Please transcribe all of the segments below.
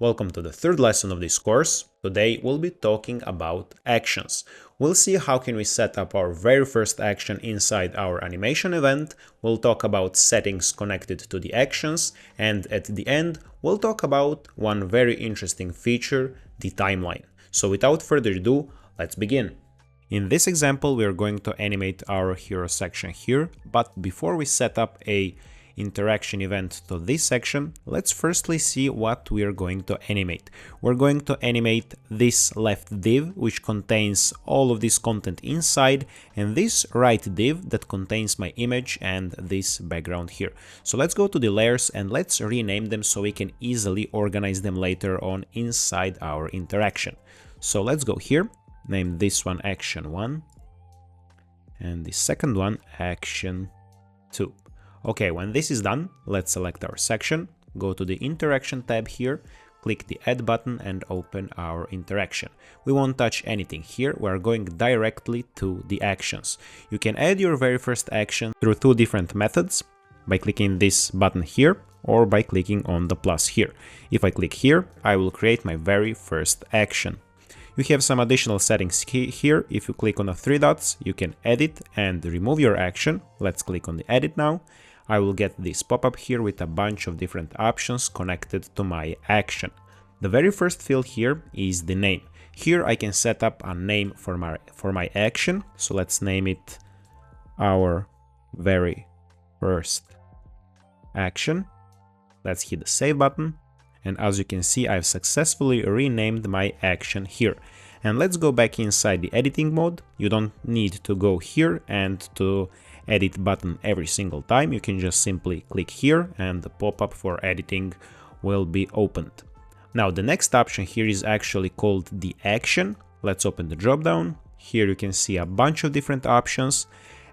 Welcome to the third lesson of this course. Today we'll be talking about actions. We'll see how can we set up our very first action inside our animation event. We'll talk about settings connected to the actions, and at the end we'll talk about one very interesting feature, the timeline. So without further ado, let's begin. In this example we are going to animate our hero section here, but before we set up a interaction event to this section, let's firstly see what we are going to animate. We're going to animate this left div, which contains all of this content inside, and this right div that contains my image and this background here. So let's go to the layers and let's rename them so we can easily organize them later on inside our interaction. So let's go here, name this one action 1 and the second one action 2. Okay, when this is done, let's select our section, go to the interaction tab here, click the add button and open our interaction. We won't touch anything here, we're going directly to the actions. You can add your very first action through two different methods, by clicking this button here or by clicking on the plus here. If I click here, I will create my very first action. You have some additional settings here. If you click on the three dots, you can edit and remove your action. Let's click on the edit now. I will get this pop-up here with a bunch of different options connected to my action. The very first field here is the name. Here I can set up a name for my action. So let's name it our very first action. Let's hit the save button. And as you can see, I've successfully renamed my action here. And let's go back inside the editing mode. You don't need to go here and to edit button every single time. You can just simply click here and the pop-up for editing will be opened. Now the next option here is actually called the action. Let's open the drop down. Here you can see a bunch of different options,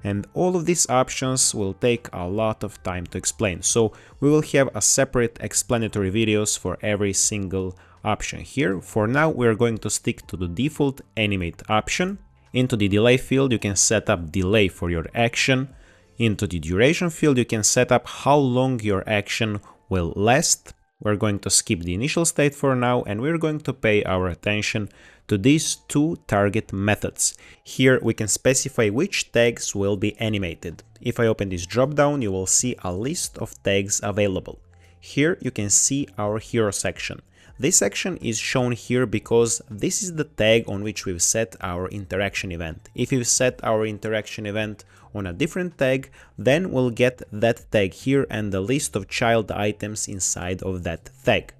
and all of these options will take a lot of time to explain. So we will have a separate explanatory videos for every single option here. For now, we are going to stick to the default animate option. Into the delay field, you can set up delay for your action. Into the duration field, you can set up how long your action will last. We're going to skip the initial state for now, and we're going to pay our attention to these two target methods. Here we can specify which tags will be animated. If I open this dropdown, you will see a list of tags available. Here you can see our hero section. This section is shown here because this is the tag on which we've set our interaction event. If you set our interaction event on a different tag, then we'll get that tag here and the list of child items inside of that tag.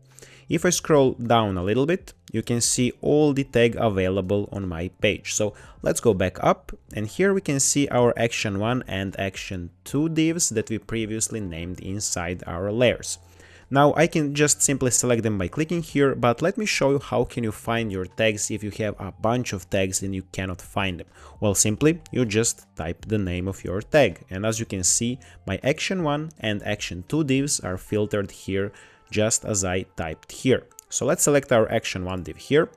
If I scroll down a little bit, you can see all the tag available on my page. So let's go back up, and here we can see our action 1 and action 2 divs that we previously named inside our layers. Now I can just simply select them by clicking here, but let me show you how can you find your tags if you have a bunch of tags and you cannot find them. Well, simply you just type the name of your tag, and as you can see, my action 1 and action 2 divs are filtered here just as I typed here. So let's select our action 1 div here.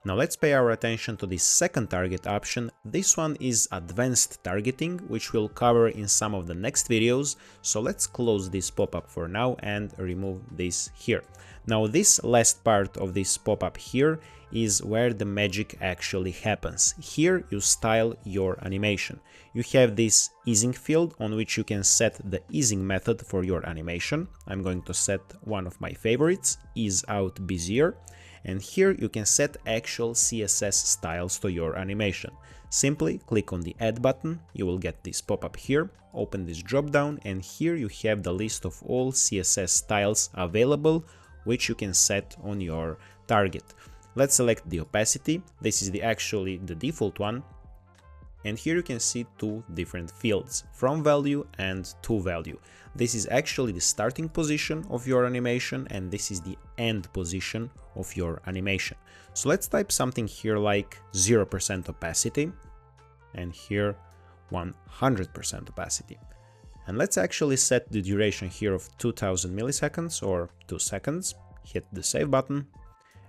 Now let's pay our attention to the second target option. This one is advanced targeting, which we'll cover in some of the next videos. So let's close this pop-up for now and remove this here. Now this last part of this pop-up here is where the magic actually happens. Here you style your animation. You have this easing field on which you can set the easing method for your animation. I'm going to set one of my favorites, ease out Bezier. And here you can set actual CSS styles to your animation. Simply click on the add button, you will get this pop-up here, open this drop down, and here you have the list of all CSS styles available which you can set on your target. Let's select the opacity. This is actually the default one. And here you can see two different fields, from value and to value. This is actually the starting position of your animation, and this is the end position of your animation. So let's type something here like 0% opacity, and here 100% opacity. And let's actually set the duration here of 2000 milliseconds or 2 seconds, hit the save button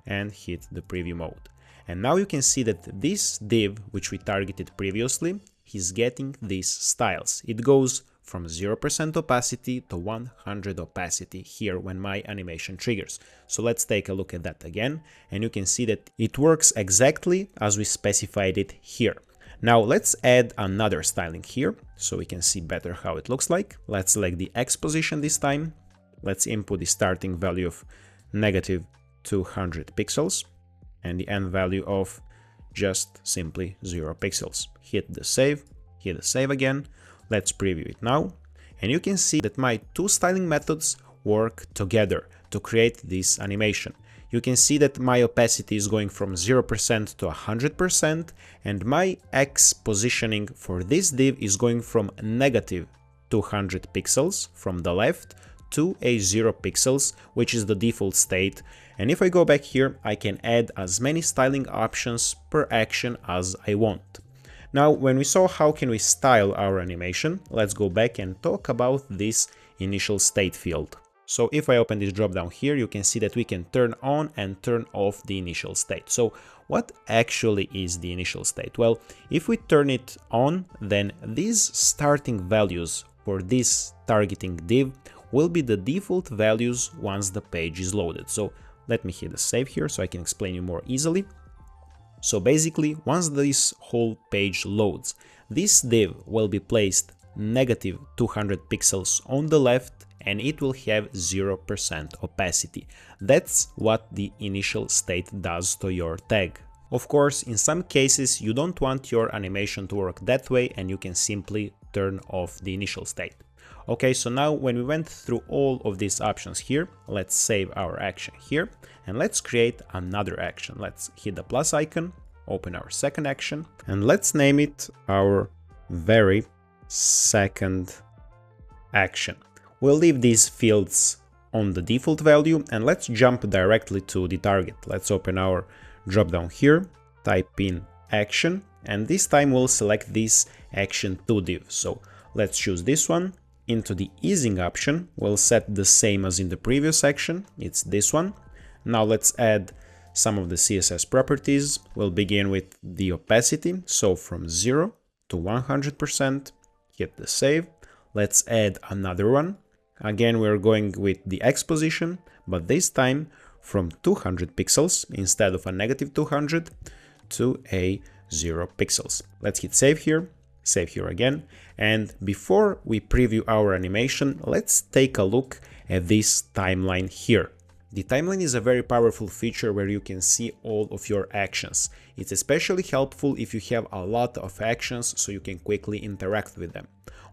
and hit the preview mode. And now you can see that this div, which we targeted previously, is getting these styles. It goes from 0% opacity to 100 opacity here when my animation triggers. So let's take a look at that again, and you can see that it works exactly as we specified it here. Now let's add another styling here so we can see better how it looks like. Let's select the X position this time. Let's input the starting value of negative 200 pixels and the end value of just simply 0 pixels. Hit the save again. Let's preview it now. And you can see that my two styling methods work together to create this animation. You can see that my opacity is going from 0% to 100%, and my X positioning for this div is going from negative 200 pixels from the left to a 0 pixels, which is the default state. And if I go back here, I can add as many styling options per action as I want. Now, when we saw how can we style our animation, let's go back and talk about this initial state field. So if I open this drop down here, you can see that we can turn on and turn off the initial state. So what actually is the initial state? Well, if we turn it on, then these starting values for this targeting div will be the default values once the page is loaded. So let me hit the save here so I can explain you more easily. So basically, once this whole page loads, this div will be placed negative 200 pixels on the left and it will have 0% opacity. That's what the initial state does to your tag. Of course, in some cases you don't want your animation to work that way and you can simply turn off the initial state. Okay, so now when we went through all of these options here, let's save our action here and let's create another action. Let's hit the plus icon, open our second action, and let's name it our very second action. We'll leave these fields on the default value and let's jump directly to the target. Let's open our drop down here, type in action, and this time we'll select this action 2 div. So let's choose this one. Into the easing option, we'll set the same as in the previous action. It's this one. Now let's add some of the CSS properties. We'll begin with the opacity. So from 0 to 100%, hit the save. Let's add another one. Again, we're going with the X position, but this time from 200 pixels instead of a negative 200 to a 0 pixels. Let's hit save here again. And before we preview our animation, let's take a look at this timeline here. The timeline is a very powerful feature where you can see all of your actions. It's especially helpful if you have a lot of actions so you can quickly interact with them.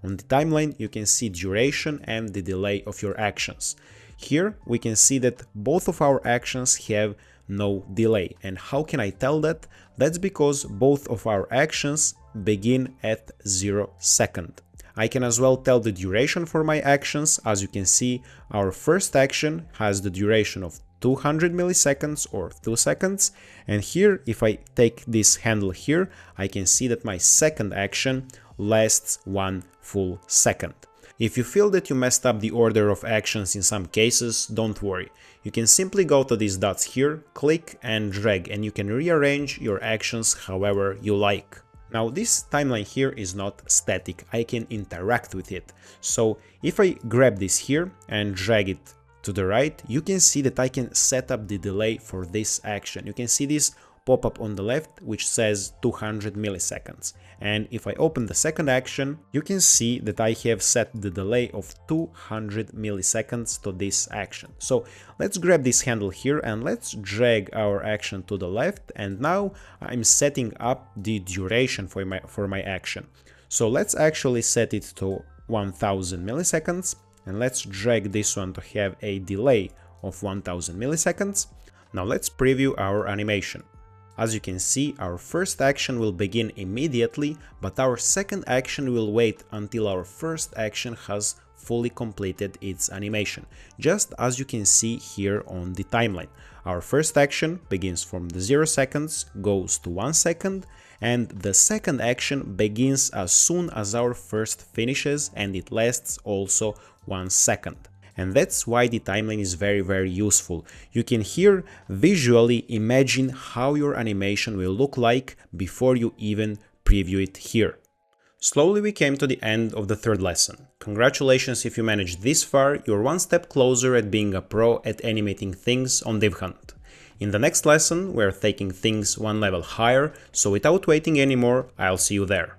On the timeline, you can see duration and the delay of your actions. Here we can see that both of our actions have no delay. And how can I tell that? That's because both of our actions begin at 0 second. I can as well tell the duration for my actions. As you can see, our first action has the duration of 200 milliseconds or 2 seconds. And here, if I take this handle here, I can see that my second action lasts 1 full second. If you feel that you messed up the order of actions in some cases, don't worry. You can simply go to these dots here, click and drag, and you can rearrange your actions however you like. Now this timeline here is not static, I can interact with it. So if I grab this here and drag it to the right, you can see that I can set up the delay for this action. You can see this pop up on the left which says 200 milliseconds. And if I open the second action, you can see that I have set the delay of 200 milliseconds to this action. So let's grab this handle here and let's drag our action to the left, and now I'm setting up the duration for my action. So let's actually set it to 1000 milliseconds and let's drag this one to have a delay of 1000 milliseconds. Now let's preview our animation. As you can see, our first action will begin immediately, but our second action will wait until our first action has fully completed its animation, just as you can see here on the timeline. Our first action begins from the 0 seconds, goes to 1 second, and the second action begins as soon as our first finishes, and it lasts also 1 second. And that's why the timeline is very useful. You can here visually imagine how your animation will look like before you even preview it here. Slowly we came to the end of the third lesson. Congratulations if you managed this far, you're one step closer at being a pro at animating things on Divhunt. In the next lesson, we're taking things one level higher, so without waiting anymore, I'll see you there.